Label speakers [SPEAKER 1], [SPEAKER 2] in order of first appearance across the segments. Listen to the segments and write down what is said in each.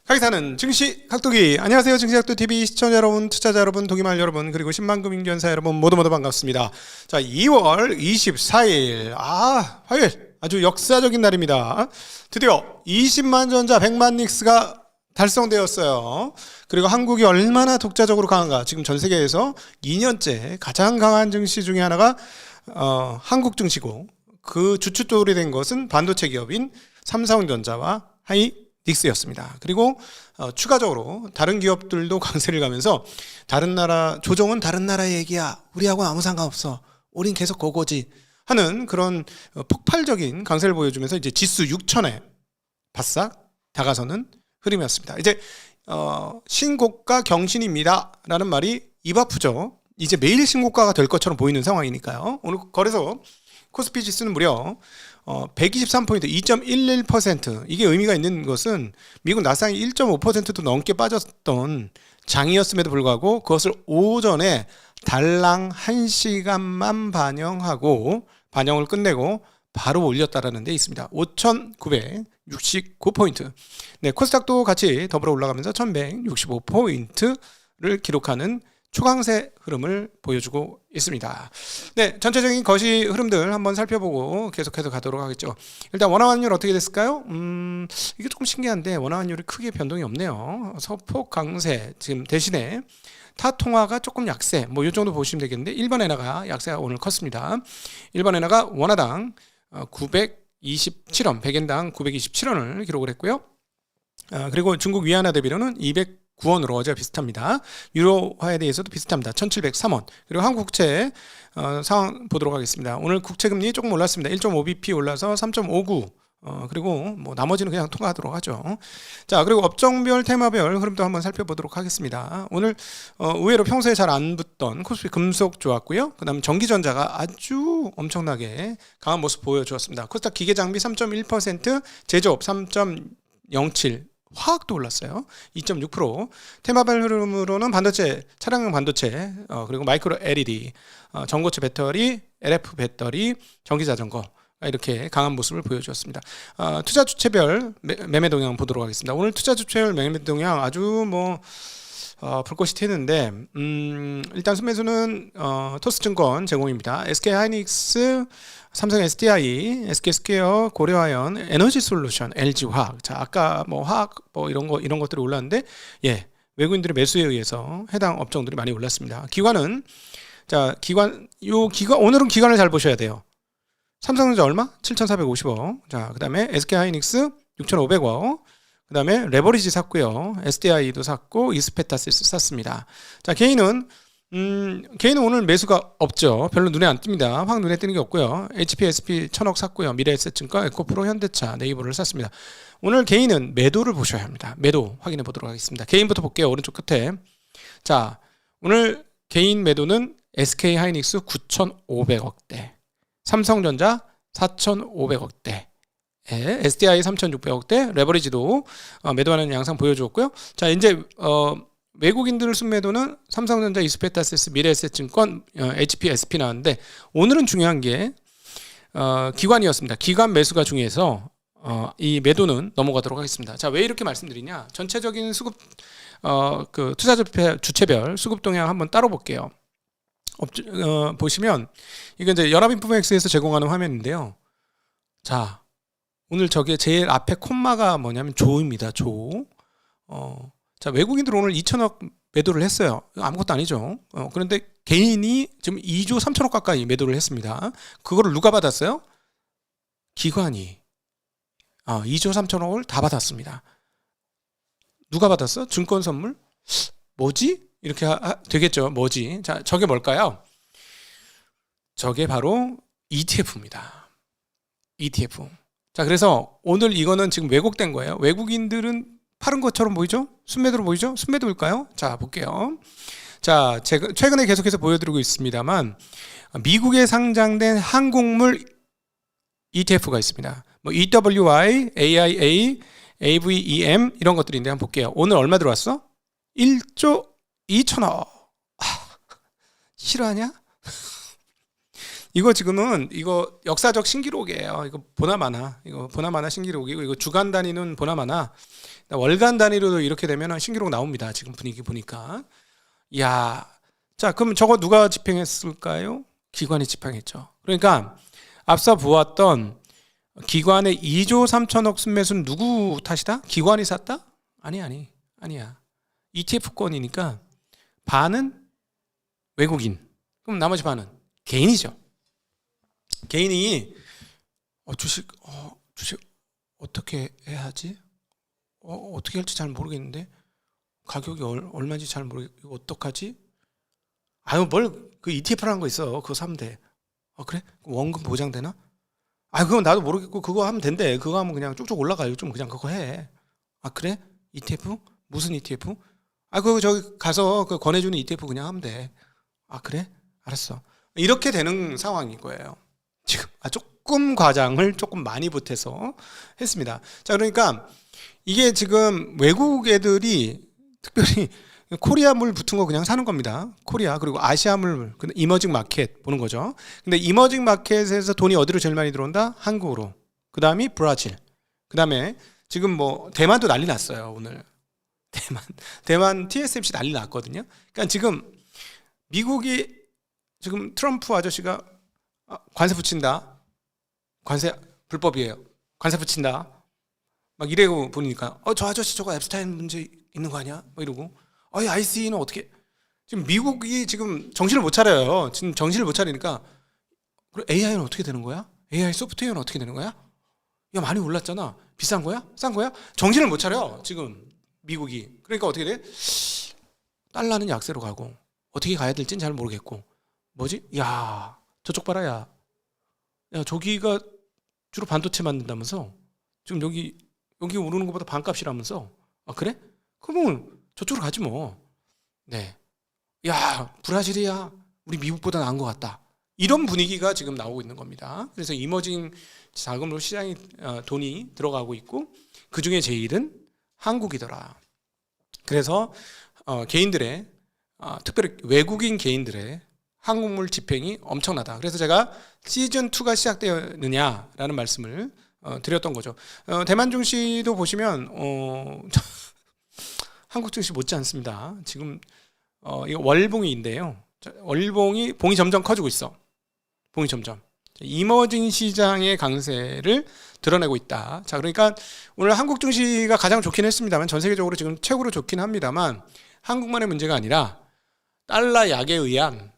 [SPEAKER 1] 가기사는 증시 각도기. 안녕하세요. 증시각도TV 시청자 여러분, 투자자 여러분, 동의말 여러분, 그리고 10만금 인견사 여러분 모두 반갑습니다. 자, 2월 24일 화요일 아주 역사적인 날입니다. 드디어 20만 전자 100만 닉스가 달성되었어요. 그리고 한국이 얼마나 독자적으로 강한가. 지금 전 세계에서 2년째 가장 강한 증시 중에 하나가 한국 증시고, 그 주축돌이 된 것은 반도체 기업인 삼성전자와 하이닉스였습니다. 그리고 추가적으로 다른 기업들도 강세를 가면서 다른 나라 조정은 다른 나라의 얘기야, 우리하고는 아무 상관없어, 우린 계속 그거지 하는 그런 폭발적인 강세를 보여주면서 이제 지수 6천에 바싹 다가서는 흐름이었습니다. 이제 신고가 경신입니다 라는 말이 입 아프죠. 이제 매일 신고가가 될 것처럼 보이는 상황이니까요. 오늘 거래소 코스피 지수는 무려 123포인트 2.11%. 이게 의미가 있는 것은 미국 나스닥이 1.5%도 넘게 빠졌던 장이었음에도 불구하고 그것을 오전에 달랑 1시간만 반영을 끝내고 바로 올렸다라는 데 있습니다. 5,969포인트. 네, 코스닥도 같이 더불어 올라가면서 1,165포인트를 기록하는 초강세 흐름을 보여주고 있습니다. 네, 전체적인 거시 흐름들 한번 살펴보고 계속해서 가도록 하겠죠. 일단 원화환율 어떻게 됐을까요? 이게 조금 신기한데 원화환율이 크게 변동이 없네요. 소폭 강세. 지금 대신에 타 통화가 조금 약세, 뭐 이 정도 보시면 되겠는데, 일본 엔화가 약세가 오늘 컸습니다. 일본 엔화가 원화당 927원, 100엔당 927원을 기록을 했고요. 그리고 중국 위안화 대비로는 209원으로 어제와 비슷합니다. 유로화에 대해서도 비슷합니다. 1703원. 그리고 한국 국채 상황 보도록 하겠습니다. 오늘 국채금리 조금 올랐습니다. 1.5bp 올라서 3.59. 그리고 뭐 나머지는 그냥 통과하도록 하죠. 자, 그리고 업종별 테마별 흐름도 한번 살펴보도록 하겠습니다. 오늘 의외로 평소에 잘 안 붙던 코스피 금속 좋았고요. 그 다음 전기전자가 아주 엄청나게 강한 모습 보여주었습니다. 코스닥 기계장비 3.1%, 제조업 3.07%, 화학도 올랐어요. 2.6%. 테마별 흐름으로는 반도체, 차량용 반도체, 그리고 마이크로 LED, 전고체 배터리, LF 배터리, 전기자전거, 이렇게 강한 모습을 보여주었습니다. 투자 주체별 매매 동향 보도록 하겠습니다. 오늘 투자 주체별 매매 동향 아주 불꽃이 튀는데, 일단 순매수는 토스증권 제공입니다. SK하이닉스, 삼성 SDI, SK스퀘어, 고려아연, 에너지솔루션, LG화학. 자, 아까 화학 이런 것들이 올랐는데, 예, 외국인들의 매수에 의해서 해당 업종들이 많이 올랐습니다. 기관은 오늘은 기관을 잘 보셔야 돼요. 삼성전자 얼마? 7,450억. 자, 그다음에 SK하이닉스 6,500억. 그다음에 레버리지 샀고요. SDI도 샀고 이스페타시스 샀습니다. 자, 개인은 오늘 매수가 없죠. 별로 눈에 안 띕니다. 확 눈에 띄는 게 없고요. HPSP 1,000억 샀고요. 미래에셋증권, 에코프로, 현대차, 네이버를 샀습니다. 오늘 개인은 매도를 보셔야 합니다. 매도 확인해 보도록 하겠습니다. 개인부터 볼게요. 오른쪽 끝에. 자, 오늘 개인 매도는 SK하이닉스 9,500억대, 삼성전자 4,500억대, SDI 3,600억대, 레버리지도 매도하는 양상 보여주었고요. 자, 이제 외국인들 순매도는 삼성전자, 이스페타시스, 미래에셋증권, HPSP 나왔는데, 오늘은 중요한 게 기관이었습니다. 기관 매수가 중요해서 이 매도는 넘어가도록 하겠습니다. 자, 왜 이렇게 말씀드리냐? 전체적인 수급 그 투자 주체별 수급 동향 한번 따로 볼게요. 보시면 이게 이제 연합인포맥스에서 제공하는 화면인데요. 자, 오늘 저게 제일 앞에 콤마가 뭐냐면 조입니다. 조. 자, 외국인들 오늘 2천억 매도를 했어요. 아무것도 아니죠. 그런데 개인이 지금 2조 3천억 가까이 매도를 했습니다. 그거를 누가 받았어요? 기관이 2조 3천억을 다 받았습니다. 누가 받았어? 증권 선물? 뭐지? 이렇게 되겠죠. 뭐지? 자, 저게 뭘까요? 저게 바로 ETF입니다. ETF. 자, 그래서 오늘 이거는 지금 왜곡된 거예요. 외국인들은 파른 것처럼 보이죠? 순매도로 보이죠? 순매도일까요? 자, 볼게요. 자, 제가 최근에 계속해서 보여드리고 있습니다만, 미국에 상장된 항공물 ETF가 있습니다. EWI, AIA, AVEM 이런 것들인데 한번 볼게요. 오늘 얼마 들어왔어? 1조 2천억. 싫어하냐? 이거 지금은 이거 역사적 신기록이에요. 이거 보나마나 이거 보나마나 신기록이고 이거 주간 단위는 보나마나 월간 단위로도 이렇게 되면 신기록 나옵니다. 지금 분위기 보니까. 야, 자 그럼 저거 누가 집행했을까요? 기관이 집행했죠. 그러니까 앞서 보았던 기관의 2조 3천억 순매수는 누구 탓이다? 기관이 샀다? 아니야. ETF권이니까 반은 외국인. 그럼 나머지 반은 개인이죠. 개인이 주식 어떻게 해야 하지? 어떻게 할지 잘 모르겠는데 가격이 얼마인지 잘 모르겠고 어떡하지? 아유 뭘 그 ETF라는 거 있어. 그거 사면 돼. 그래? 원금 보장되나? 그건 나도 모르겠고 그거 하면 된대. 그거 하면 그냥 쭉쭉 올라가요. 좀 그냥 그거 해. 그래? ETF? 무슨 ETF? 그거 저기 가서 그 권해주는 ETF 그냥 하면 돼. 그래? 알았어. 이렇게 되는 상황인 거예요. 지금 조금 과장을 조금 많이 보태서 했습니다. 자, 그러니까 이게 지금 외국 애들이 특별히 코리아물 붙은 거 그냥 사는 겁니다. 코리아 그리고 아시아물 이머징 마켓 보는 거죠. 근데 이머징 마켓에서 돈이 어디로 제일 많이 들어온다? 한국으로. 그 다음이 브라질. 그 다음에 지금 뭐 대만도 난리 났어요. 오늘 대만 TSMC 난리 났거든요. 그러니까 지금 미국이 지금 트럼프 아저씨가 관세 붙인다. 관세 불법이에요. 관세 붙인다. 막 이래고 보니까 저 아저씨 저거 앱스타인 문제 있는 거 아니야? 뭐 이러고 ICE는 어떻게 지금 미국이 지금 정신을 못 차려요. 지금 정신을 못 차리니까 그럼 AI는 어떻게 되는 거야? AI 소프트웨어는 어떻게 되는 거야? 야 많이 올랐잖아. 비싼 거야? 싼 거야? 정신을 못 차려 지금 미국이. 그러니까 어떻게 돼? 달러는 약세로 가고 어떻게 가야 될지는 잘 모르겠고 뭐지? 야 저쪽 봐라 야 저기가 주로 반도체 만든다면서 지금 여기 오르는 것보다 반값이라면서 그래? 그러면 저쪽으로 가지 뭐. 네. 야 브라질이야 우리 미국보다 나은 것 같다. 이런 분위기가 지금 나오고 있는 겁니다. 그래서 이머징 자금으로 시장에 돈이 들어가고 있고 그중에 제일은 한국이더라. 그래서 개인들의 특별히 외국인 개인들의 한국물 집행이 엄청나다. 그래서 제가 시즌2가 시작되었느냐라는 말씀을 드렸던 거죠. 대만 증시도 보시면 한국 증시 못지 않습니다. 지금 이거 월봉이인데요. 봉이 점점 커지고 있어. 봉이 점점. 이머징 시장의 강세를 드러내고 있다. 자, 그러니까 오늘 한국 증시가 가장 좋긴 했습니다만 전 세계적으로 지금 최고로 좋긴 합니다만 한국만의 문제가 아니라 달러 약에 의한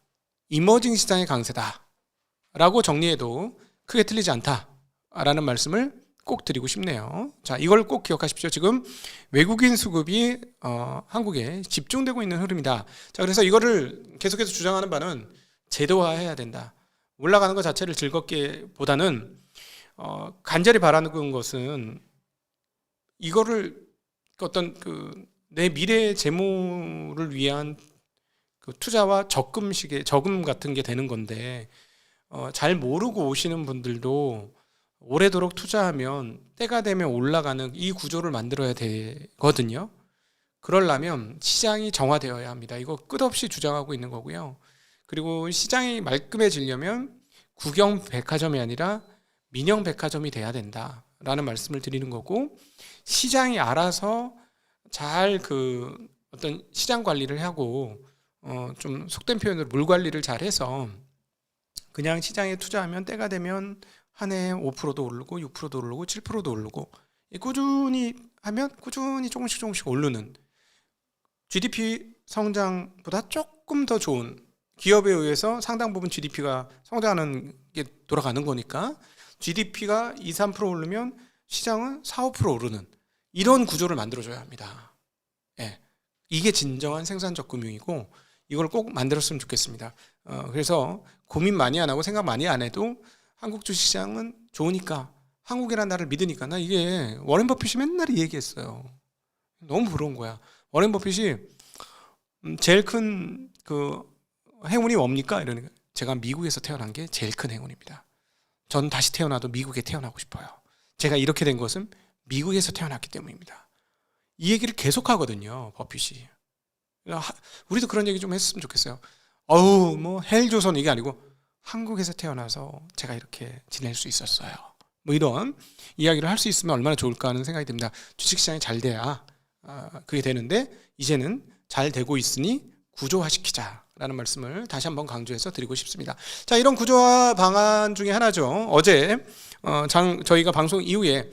[SPEAKER 1] 이머징 시장의 강세다라고 정리해도 크게 틀리지 않다라는 말씀을 꼭 드리고 싶네요. 자, 이걸 꼭 기억하십시오. 지금 외국인 수급이 한국에 집중되고 있는 흐름이다. 자, 그래서 이거를 계속해서 주장하는 바는 제도화해야 된다. 올라가는 것 자체를 즐겁게 보다는 간절히 바라는 것은 이거를 어떤 내 미래 재물을 위한 투자와 저금 같은 게 되는 건데 잘 모르고 오시는 분들도 오래도록 투자하면 때가 되면 올라가는 이 구조를 만들어야 되거든요. 그러려면 시장이 정화되어야 합니다. 이거 끝없이 주장하고 있는 거고요. 그리고 시장이 말끔해지려면 구경 백화점이 아니라 민영 백화점이 돼야 된다라는 말씀을 드리는 거고, 시장이 알아서 잘 어떤 시장 관리를 하고 좀 속된 표현으로 물 관리를 잘 해서 그냥 시장에 투자하면 때가 되면 한 해에 5%도 오르고 6%도 오르고 7%도 오르고 꾸준히 하면 꾸준히 조금씩 오르는, GDP 성장보다 조금 더 좋은, 기업에 의해서 상당 부분 GDP가 성장하는 게 돌아가는 거니까 GDP가 2, 3% 오르면 시장은 4, 5% 오르는 이런 구조를 만들어줘야 합니다. 예, 이게 진정한 생산적 금융이고 이걸 꼭 만들었으면 좋겠습니다. 그래서 고민 많이 안 하고 생각 많이 안 해도 한국 주식시장은 좋으니까, 한국이라는 나라를 믿으니까. 나 이게 워렌 버핏이 맨날 이 얘기했어요. 너무 부러운 거야. 워렌 버핏이 제일 큰 행운이 뭡니까? 이러니까 제가 미국에서 태어난 게 제일 큰 행운입니다. 전 다시 태어나도 미국에 태어나고 싶어요. 제가 이렇게 된 것은 미국에서 태어났기 때문입니다. 이 얘기를 계속 하거든요, 버핏이. 우리도 그런 얘기 좀 했으면 좋겠어요. 헬조선 이게 아니고 한국에서 태어나서 제가 이렇게 지낼 수 있었어요. 뭐 이런 이야기를 할 수 있으면 얼마나 좋을까 하는 생각이 듭니다. 주식시장이 잘 돼야 그게 되는데 이제는 잘 되고 있으니 구조화시키자라는 말씀을 다시 한번 강조해서 드리고 싶습니다. 자, 이런 구조화 방안 중에 하나죠. 어제 저희가 방송 이후에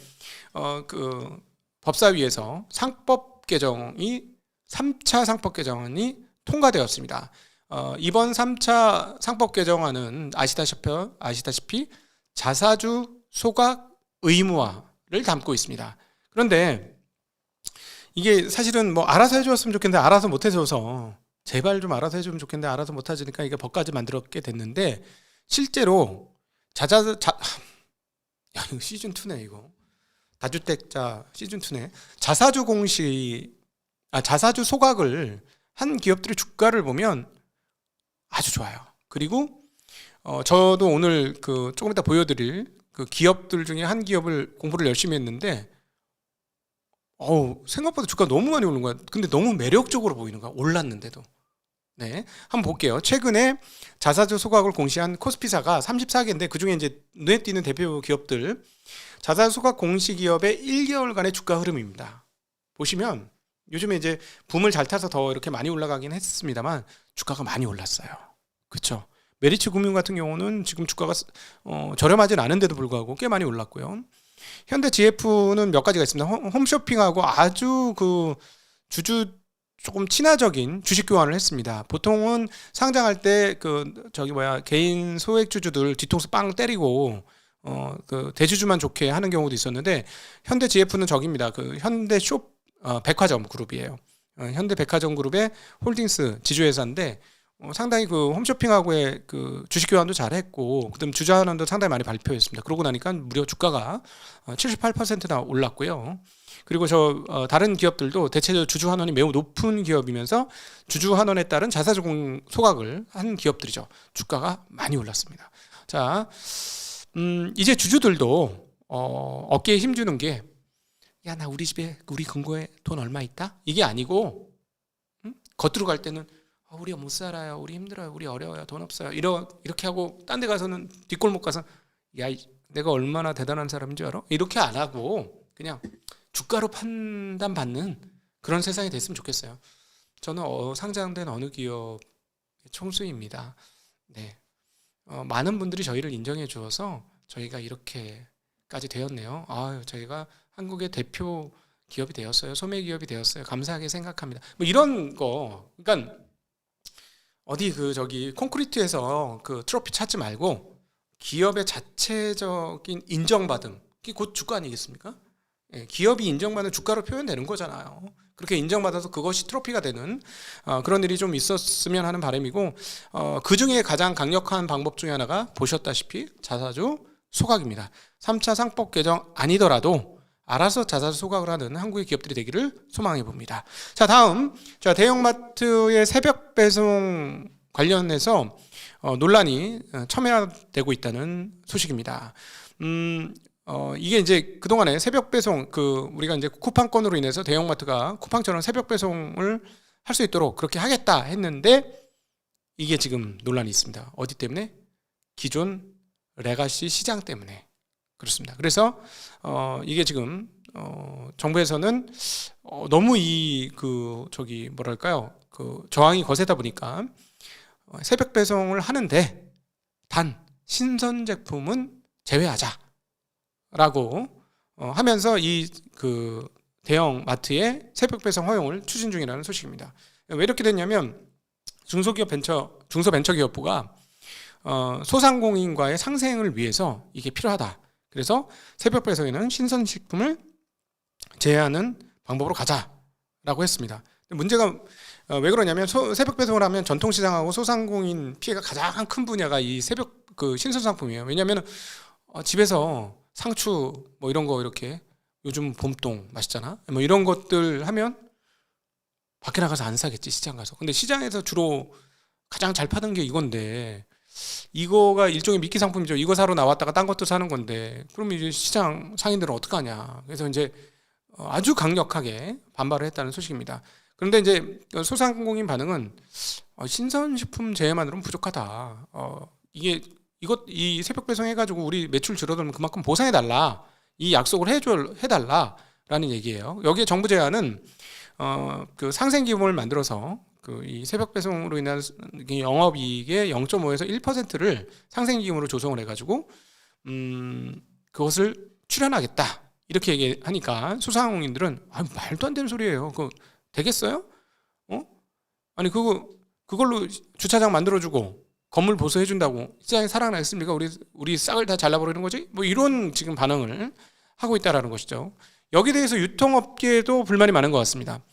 [SPEAKER 1] 그 법사위에서 상법 개정이 3차 상법 개정안이 통과되었습니다. 이번 3차 상법 개정안은 아시다시피 자사주 소각 의무화를 담고 있습니다. 그런데 이게 사실은 뭐 알아서 해줬으면 좋겠는데 알아서 못 해줘서 제발 좀 알아서 해주면 좋겠는데 알아서 못 하니까 이게 법까지 만들었게 됐는데 실제로 이거 시즌 2네 이거. 다주택자 시즌 2네. 자사주 소각을 한 기업들의 주가를 보면 아주 좋아요. 그리고 저도 오늘 조금 이따 보여드릴 그 기업들 중에 한 기업을 공부를 열심히 했는데 생각보다 주가 너무 많이 오른 거야. 근데 너무 매력적으로 보이는 거야. 올랐는데도. 네, 한번 볼게요. 최근에 자사주 소각을 공시한 코스피사가 34개인데 그중에 이제 눈에 띄는 대표 기업들 자사주 소각 공시 기업의 1개월간의 주가 흐름입니다. 보시면 요즘에 이제 붐을 잘 타서 더 이렇게 많이 올라가긴 했습니다만 주가가 많이 올랐어요. 그렇죠? 메리츠 금융 같은 경우는 지금 주가가 저렴하진 않은데도 불구하고 꽤 많이 올랐고요. 현대 GF는 몇 가지가 있습니다. 홈쇼핑하고 아주 주주 조금 친화적인 주식 교환을 했습니다. 보통은 상장할 때 개인 소액 주주들 뒤통수 빵 때리고 대주주만 좋게 하는 경우도 있었는데 현대 GF는 저기입니다. 현대 백화점 그룹이에요. 현대 백화점 그룹의 홀딩스 지주회사인데 상당히 홈쇼핑하고의 주식 교환도 잘했고 그다음 주주환원도 상당히 많이 발표했습니다. 그러고 나니까 무려 주가가 78%나 올랐고요. 그리고 다른 기업들도 대체적으로 주주환원이 매우 높은 기업이면서 주주환원에 따른 자사주 소각을 한 기업들이죠. 주가가 많이 올랐습니다. 자, 이제 주주들도 어깨에 힘주는 게 야, 나 우리 집에 우리 금고에 돈 얼마 있다? 이게 아니고 겉으로 갈 때는 우리가 못 살아요. 우리 힘들어요. 우리 어려워요. 돈 없어요. 이렇게 하고 딴 데 가서는 뒷골목 가서 야, 내가 얼마나 대단한 사람인 줄 알아? 이렇게 안 하고 그냥 주가로 판단받는 그런 세상이 됐으면 좋겠어요. 저는 상장된 어느 기업의 총수입니다. 네, 많은 분들이 저희를 인정해 주어서 저희가 이렇게까지 되었네요. 저희가 한국의 대표 기업이 되었어요. 소매 기업이 되었어요. 감사하게 생각합니다. 뭐 이런 거, 그러니까 어디 콘크리트에서 트로피 찾지 말고 기업의 자체적인 인정받음, 그게 곧 주가 아니겠습니까? 예, 기업이 인정받는 주가로 표현되는 거잖아요. 그렇게 인정받아서 그것이 트로피가 되는 그런 일이 좀 있었으면 하는 바람이고 그 중에 가장 강력한 방법 중에 하나가 보셨다시피 자사주 소각입니다. 3차 상법 개정 아니더라도 알아서 자사주 소각을 하는 한국의 기업들이 되기를 소망해 봅니다. 자, 다음 대형마트의 새벽 배송 관련해서 논란이 첨예화되고 있다는 소식입니다. 이게 이제 그동안에 새벽 배송 우리가 이제 쿠팡권으로 인해서 대형마트가 쿠팡처럼 새벽 배송을 할 수 있도록 그렇게 하겠다 했는데 이게 지금 논란이 있습니다. 어디 때문에? 기존 레가시 시장 때문에 그렇습니다. 그래서 이게 지금 정부에서는 너무 저항이 거세다 보니까 새벽 배송을 하는데 단 신선 제품은 제외하자라고 하면서 대형 마트의 새벽 배송 허용을 추진 중이라는 소식입니다. 왜 이렇게 됐냐면 중소벤처기업부가 소상공인과의 상생을 위해서 이게 필요하다. 그래서 새벽 배송에는 신선식품을 제외하는 방법으로 가자라고 했습니다. 문제가 왜 그러냐면 새벽 배송을 하면 전통시장하고 소상공인 피해가 가장 큰 분야가 이 새벽 신선상품이에요. 왜냐하면 집에서 상추 뭐 이런 거 이렇게 요즘 봄동 맛있잖아. 뭐 이런 것들 하면 밖에 나가서 안 사겠지, 시장 가서. 근데 시장에서 주로 가장 잘 파는 게 이건데 이거가 일종의 미끼 상품이죠. 이거 사러 나왔다가 딴 것도 사는 건데 그럼 이제 시장 상인들은 어떡하냐. 그래서 이제 아주 강력하게 반발을 했다는 소식입니다. 그런데 이제 소상공인 반응은 신선식품 제외만으로는 부족하다. 이게 이 새벽 배송 해가지고 우리 매출 줄어들면 그만큼 보상해달라. 이 약속을 해달라라는 얘기예요. 여기에 정부 제안은 그 상생기금을 만들어서 그 이 새벽 배송으로 인한 영업이익의 0.5에서 1%를 상생기금으로 조성을 해가지고 그것을 출연하겠다 이렇게 얘기하니까 소상공인들은 말도 안 되는 소리예요. 그거 되겠어요? 아니 그걸로 주차장 만들어주고 건물 보수해준다고 시장에 살아나겠습니까? 우리 싹을 다 잘라버리는 거지? 뭐 이런 지금 반응을 하고 있다라는 것이죠. 여기에 대해서 유통업계도 불만이 많은 것 같습니다.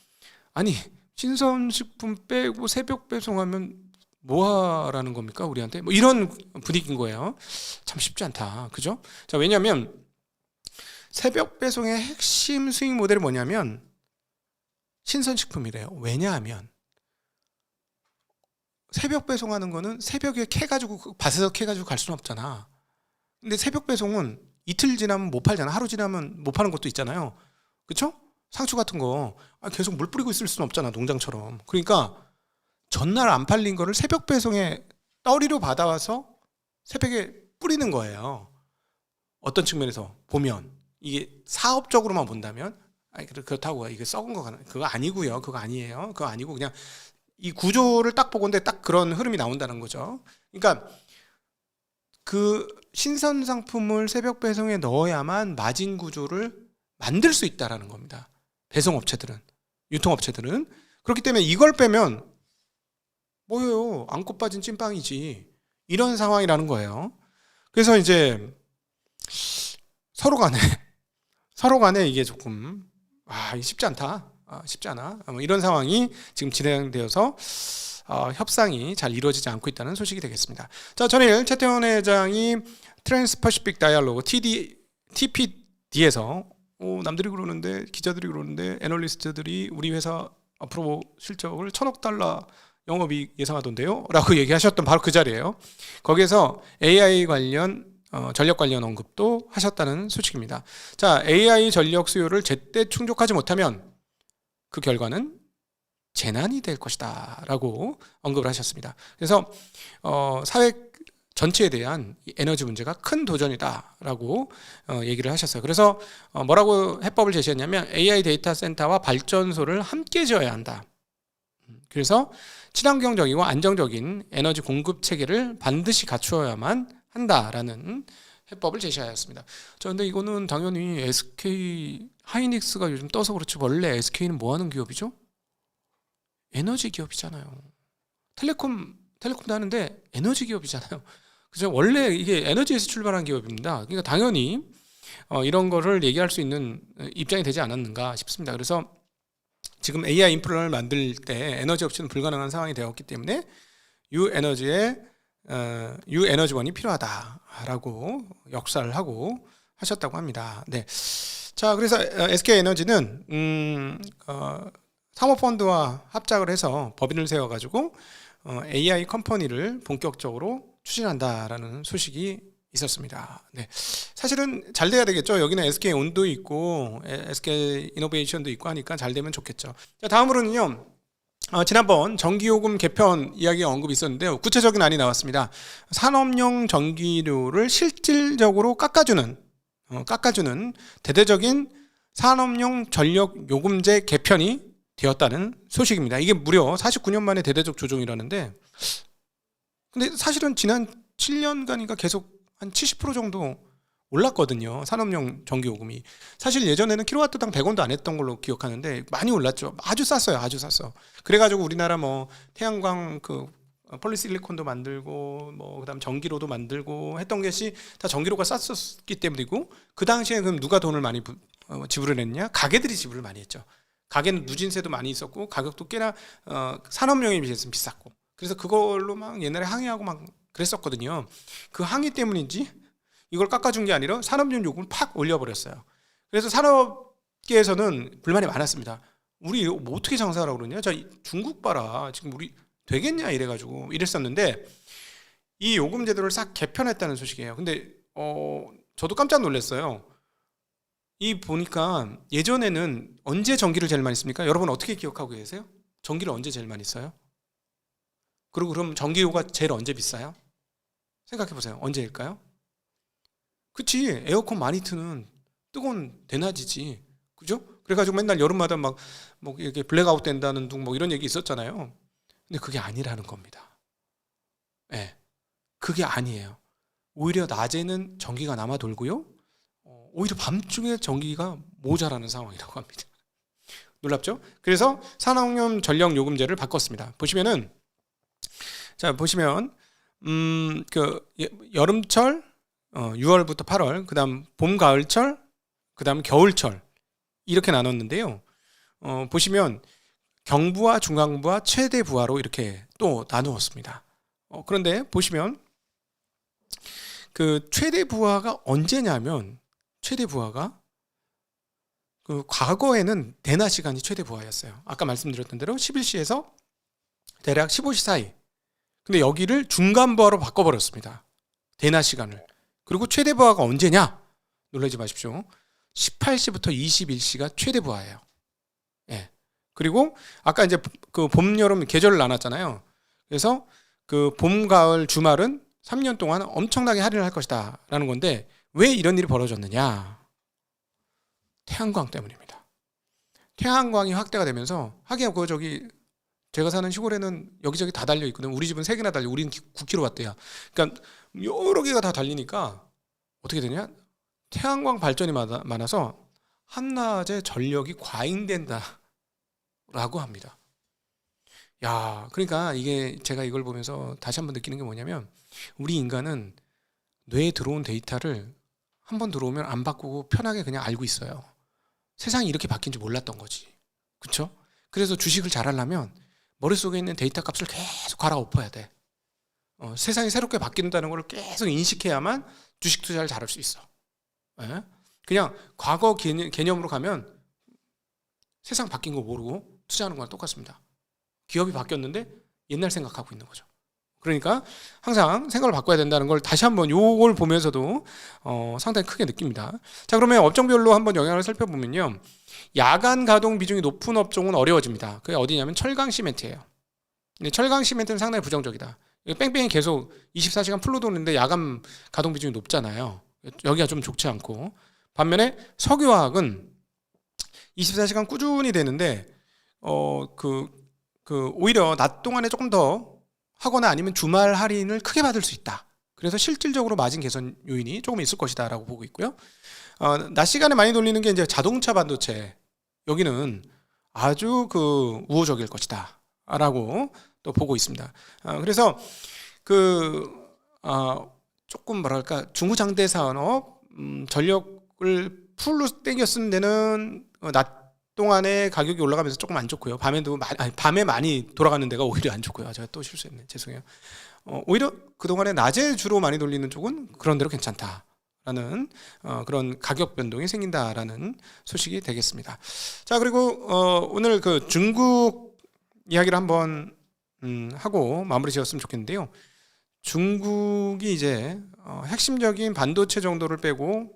[SPEAKER 1] 아니 신선식품 빼고 새벽 배송하면 뭐하라는 겁니까 우리한테? 뭐 이런 분위기인 거예요. 참 쉽지 않다, 그죠? 자, 왜냐하면 새벽 배송의 핵심 수익 모델이 뭐냐면 신선식품이래요. 왜냐하면 새벽 배송하는 거는 새벽에 캐가지고 바스락 캐가지고 갈 수는 없잖아. 근데 새벽 배송은 이틀 지나면 못 팔잖아. 하루 지나면 못 파는 것도 있잖아요. 그쵸? 상추 같은 거 계속 물 뿌리고 있을 수는 없잖아, 농장처럼. 그러니까 전날 안 팔린 거를 새벽 배송에 떠리로 받아와서 새벽에 뿌리는 거예요. 어떤 측면에서 보면 이게 사업적으로만 본다면 그렇다고 이게 썩은 거 그거 아니고요. 그거 아니에요. 그거 아니고 그냥 이 구조를 딱 보건데 딱 그런 흐름이 나온다는 거죠. 그러니까 그 신선 상품을 새벽 배송에 넣어야만 마진 구조를 만들 수 있다라는 겁니다. 배송업체들은, 유통업체들은. 그렇기 때문에 이걸 빼면 뭐예요? 안고 빠진 찐빵이지. 이런 상황이라는 거예요. 그래서 이제 서로 간에 이게 조금 이게 쉽지 않다. 쉽지 않아. 이런 상황이 지금 진행되어서 협상이 잘 이루어지지 않고 있다는 소식이 되겠습니다. 자, 전일 최태원 회장이 트랜스퍼시픽 다이얼로그 TPD에서 남들이 그러는데, 기자들이 그러는데, 애널리스트들이 우리 회사 앞으로 실적을 1,000억 달러 영업이익 예상하던데요? 라고 얘기하셨던 바로 그 자리예요. 거기에서 AI 관련 전력 관련 언급도 하셨다는 소식입니다. 자, AI 전력 수요를 제때 충족하지 못하면 그 결과는 재난이 될 것이다 라고 언급을 하셨습니다. 그래서 사회 전체에 대한 에너지 문제가 큰 도전이다 라고 얘기를 하셨어요. 그래서 뭐라고 해법을 제시했냐면 AI 데이터 센터와 발전소를 함께 지어야 한다. 그래서 친환경적이고 안정적인 에너지 공급 체계를 반드시 갖추어야만 한다라는 해법을 제시하였습니다. 근데 이거는 당연히 SK 하이닉스가 요즘 떠서 그렇지 원래 SK는 뭐 하는 기업이죠? 에너지 기업이잖아요. 텔레콤도 하는데 에너지 기업이잖아요. 그죠? 원래 이게 에너지에서 출발한 기업입니다. 그러니까 당연히 이런 거를 얘기할 수 있는 입장이 되지 않았는가 싶습니다. 그래서 지금 AI 인프라를 만들 때 에너지 없이는 불가능한 상황이 되었기 때문에 유에너지원이 필요하다라고 역사를 하고 하셨다고 합니다. 네. 자, 그래서 SK에너지는 사모펀드와 합작을 해서 법인을 세워가지고 AI 컴퍼니를 본격적으로 추진한다라는 소식이 있었습니다. 네. 사실은 잘 돼야 되겠죠. 여기는 SK 온도 있고 SK 이노베이션도 있고 하니까 잘 되면 좋겠죠. 자, 다음으로는요. 지난번 전기요금 개편 이야기가 언급이 있었는데요. 구체적인 안이 나왔습니다. 산업용 전기료를 실질적으로 깎아주는 대대적인 산업용 전력 요금제 개편이 되었다는 소식입니다. 이게 무려 49년 만에 대대적 조정이라는데, 근데 사실은 지난 7년간이가 계속 한 70% 정도 올랐거든요. 산업용 전기요금이. 사실 예전에는 킬로와트당 100원도 안 했던 걸로 기억하는데 많이 올랐죠. 아주 쌌어요. 아주 쌌어. 그래가지고 우리나라 뭐 태양광 폴리실리콘도 만들고 그다음 전기로도 만들고 했던 것이 다 전기로가 쌌었기 때문이고, 그 당시에 그럼 누가 돈을 많이 지불을 했냐? 가게들이 지불을 많이 했죠. 가게는 누진세도 많이 있었고 가격도 꽤나 산업용에 비해서 비쌌고, 그래서 그걸로 막 옛날에 항의하고 막 그랬었거든요. 그 항의 때문인지 이걸 깎아준 게 아니라 산업용 요금을 팍 올려버렸어요. 그래서 산업계에서는 불만이 많았습니다. 우리 뭐 어떻게 장사하라고 그러냐? 자, 중국 봐라. 지금 우리 되겠냐? 이래가지고 이랬었는데 이 요금 제도를 싹 개편했다는 소식이에요. 근데 저도 깜짝 놀랐어요. 이 보니까 예전에는 언제 전기를 제일 많이 씁니까? 여러분 어떻게 기억하고 계세요? 전기를 언제 제일 많이 써요? 그리고 그럼 전기료가 제일 언제 비싸요? 생각해 보세요. 언제일까요? 그치, 에어컨 많이 트는 뜨거운 대낮이지. 그죠? 그래가지고 맨날 여름마다 막 뭐 이렇게 블랙아웃 된다는 둥 뭐 이런 얘기 있었잖아요. 근데 그게 아니라는 겁니다. 예. 그게 아니에요. 오히려 낮에는 전기가 남아 돌고요. 오히려 밤중에 전기가 모자라는 상황이라고 합니다. 놀랍죠? 그래서 산업용 전력 요금제를 바꿨습니다. 보시면은 자 보시면 그 여름철 6월부터 8월, 그다음 봄 가을철, 그다음 겨울철 이렇게 나눴는데요. 보시면 경부와 중앙부와 최대 부하로 이렇게 또 나누었습니다. 그런데 보시면 그 최대 부하가 언제냐면 최대 부하가 그 과거에는 대낮 시간이 최대 부하였어요. 아까 말씀드렸던 대로 11시에서 대략 15시 사이. 근데 여기를 중간 부하로 바꿔버렸습니다. 대낮 시간을. 그리고 최대 부하가 언제냐? 놀라지 마십시오. 18시부터 21시가 최대 부하예요. 예. 그리고 아까 이제 그 봄, 여름 계절을 나눴잖아요. 그래서 그 봄, 가을, 주말은 3년 동안 엄청나게 할인을 할 것이다 라는 건데 왜 이런 일이 벌어졌느냐? 태양광 때문입니다. 태양광이 확대가 되면서 하기야 그 저기 제가 사는 시골에는 여기저기 다 달려 있거든요. 우리 집은 3개나 달려. 우리는 9kW야. 그러니까 여러 개가 다 달리니까 어떻게 되냐? 태양광 발전이 많아서 한낮에 전력이 과잉된다라고 합니다. 야, 그러니까 이게 제가 이걸 보면서 다시 한번 느끼는 게 뭐냐면 우리 인간은 뇌에 들어온 데이터를 한번 들어오면 안 바꾸고 편하게 그냥 알고 있어요. 세상이 이렇게 바뀐 줄 몰랐던 거지. 그렇죠? 그래서 주식을 잘하려면 머릿속에 있는 데이터 값을 계속 갈아엎어야 돼. 세상이 새롭게 바뀐다는 걸 계속 인식해야만 주식 투자를 잘할 수 있어. 예? 그냥 과거 개념으로 가면 세상 바뀐 거 모르고 투자하는 거랑 똑같습니다. 기업이 바뀌었는데 옛날 생각하고 있는 거죠. 그러니까 항상 생각을 바꿔야 된다는 걸 다시 한번 요걸 보면서도 상당히 크게 느낍니다. 자, 그러면 업종별로 한번 영향을 살펴보면요. 야간 가동 비중이 높은 업종은 어려워집니다. 그게 어디냐면 철강 시멘트예요. 근데 철강 시멘트는 상당히 부정적이다. 뺑뺑이 계속 24시간 풀로 도는데 야간 가동 비중이 높잖아요. 여기가 좀 좋지 않고. 반면에 석유화학은 24시간 꾸준히 되는데 오히려 낮 동안에 조금 더 하거나 아니면 주말 할인을 크게 받을 수 있다. 그래서 실질적으로 마진 개선 요인이 조금 있을 것이다라고 보고 있고요. 낮 시간에 많이 돌리는 게 이제 자동차 반도체. 여기는 아주 그 우호적일 것이다라고 또 보고 있습니다. 그래서 조금 뭐랄까 중후장대 산업 전력을 풀로 땡겨 쓰는 데는 낮 동안에 가격이 올라가면서 조금 안 좋고요. 밤에 많이 돌아가는 데가 오히려 안 좋고요. 제가 또 실수했네. 죄송해요. 오히려 그동안에 낮에 주로 많이 돌리는 쪽은 그런 대로 괜찮다라는 그런 가격 변동이 생긴다라는 소식이 되겠습니다. 자, 그리고 오늘 그 중국 이야기를 한번 하고 마무리 지었으면 좋겠는데요. 중국이 이제 핵심적인 반도체 정도를 빼고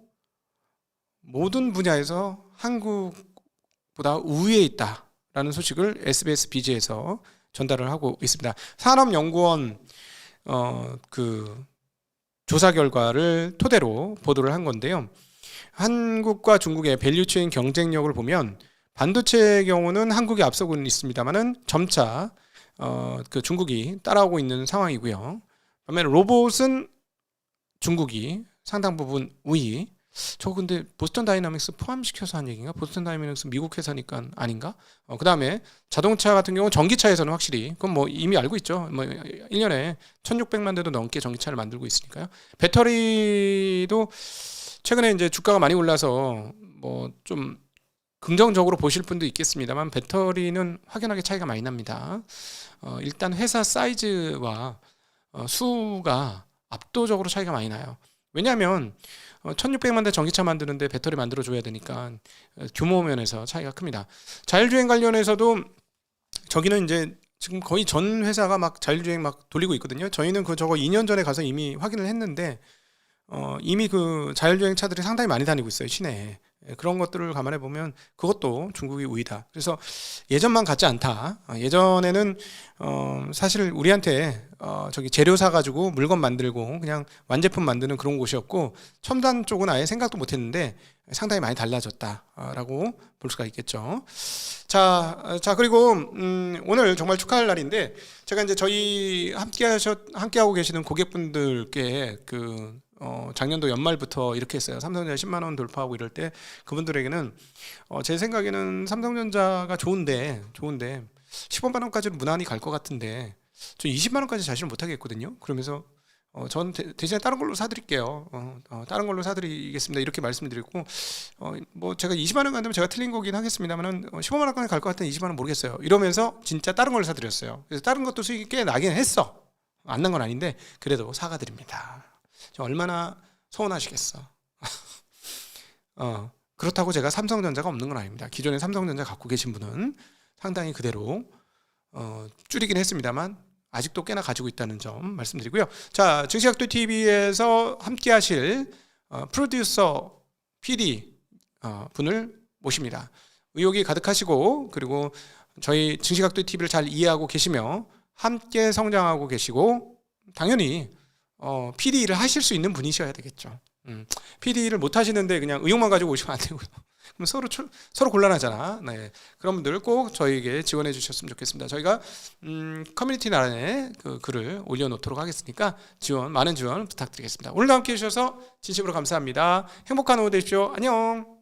[SPEAKER 1] 모든 분야에서 한국보다 우위에 있다라는 소식을 SBS 비즈에서 전달을 하고 있습니다. 산업연구원 그 조사 결과를 토대로 보도를 한 건데요. 한국과 중국의 밸류체인 경쟁력을 보면 반도체의 경우는 한국이 앞서고 있습니다만은 점차 그 중국이 따라오고 있는 상황이고요. 반면에 로봇은 중국이 상당 부분 우위. 저 근데 보스턴 다이나믹스 포함시켜서 한 얘기인가? 보스턴 다이나믹스 미국 회사니까 아닌가? 그 다음에 자동차 같은 경우 전기차에서는 확실히 그건 뭐 이미 알고 있죠. 뭐 1년에 1600만 대도 넘게 전기차를 만들고 있으니까요. 배터리도 최근에 이제 주가가 많이 올라서 뭐 좀 긍정적으로 보실 분도 있겠습니다만 배터리는 확연하게 차이가 많이 납니다. 일단 회사 사이즈와 수가 압도적으로 차이가 많이 나요. 왜냐하면 1600만 대 전기차 만드는데 배터리 만들어줘야 되니까 규모 면에서 차이가 큽니다. 자율주행 관련해서도 저기는 이제 지금 거의 전 회사가 막 자율주행 막 돌리고 있거든요. 저희는 저거 2년 전에 가서 이미 확인을 했는데 이미 그 자율주행 차들이 상당히 많이 다니고 있어요, 시내에. 그런 것들을 감안해 보면 그것도 중국이 우위다. 그래서 예전만 같지 않다. 예전에는 사실 우리한테 저기 재료 사 가지고 물건 만들고 그냥 완제품 만드는 그런 곳이었고, 첨단 쪽은 아예 생각도 못 했는데 상당히 많이 달라졌다라고 볼 수가 있겠죠. 자 그리고 오늘 정말 축하할 날인데, 제가 이제 저희 함께하고 계시는 고객분들께 작년도 연말부터 이렇게 했어요. 삼성전자 10만 원 돌파하고 이럴 때 그분들에게는 제 생각에는 삼성전자가 좋은데 15만 원까지는 무난히 갈 것 같은데 저 20만 원까지 자신을 못 하겠거든요. 그러면서 전 대신에 다른 걸로 사드릴게요. 다른 걸로 사드리겠습니다. 이렇게 말씀드리고, 뭐 제가 20만 원 간다면 제가 틀린 거긴 하겠습니다만은 15만 원까지 갈 것 같은 20만 원 모르겠어요. 이러면서 진짜 다른 걸로 사드렸어요. 그래서 다른 것도 수익이 꽤 나긴 했어. 안 난 건 아닌데 그래도 사가드립니다. 얼마나 서운하시겠어. 그렇다고 제가 삼성전자가 없는 건 아닙니다. 기존에 삼성전자 갖고 계신 분은 상당히 그대로 줄이긴 했습니다만 아직도 꽤나 가지고 있다는 점 말씀드리고요. 자, 증시학도 TV에서 함께 하실 프로듀서 PD 분을 모십니다. 의욕이 가득하시고, 그리고 저희 증시학도 TV를 잘 이해하고 계시며 함께 성장하고 계시고, 당연히 PD 일을 하실 수 있는 분이셔야 되겠죠. PD 일을 못 하시는데 그냥 의욕만 가지고 오시면 안 되고요. 그럼 서로 곤란하잖아. 네. 그런 분들 꼭 저희에게 지원해 주셨으면 좋겠습니다. 저희가 커뮤니티 나란에 그 글을 올려놓도록 하겠으니까 많은 지원 부탁드리겠습니다. 오늘도 함께 해주셔서 진심으로 감사합니다. 행복한 오후 되십시오. 안녕.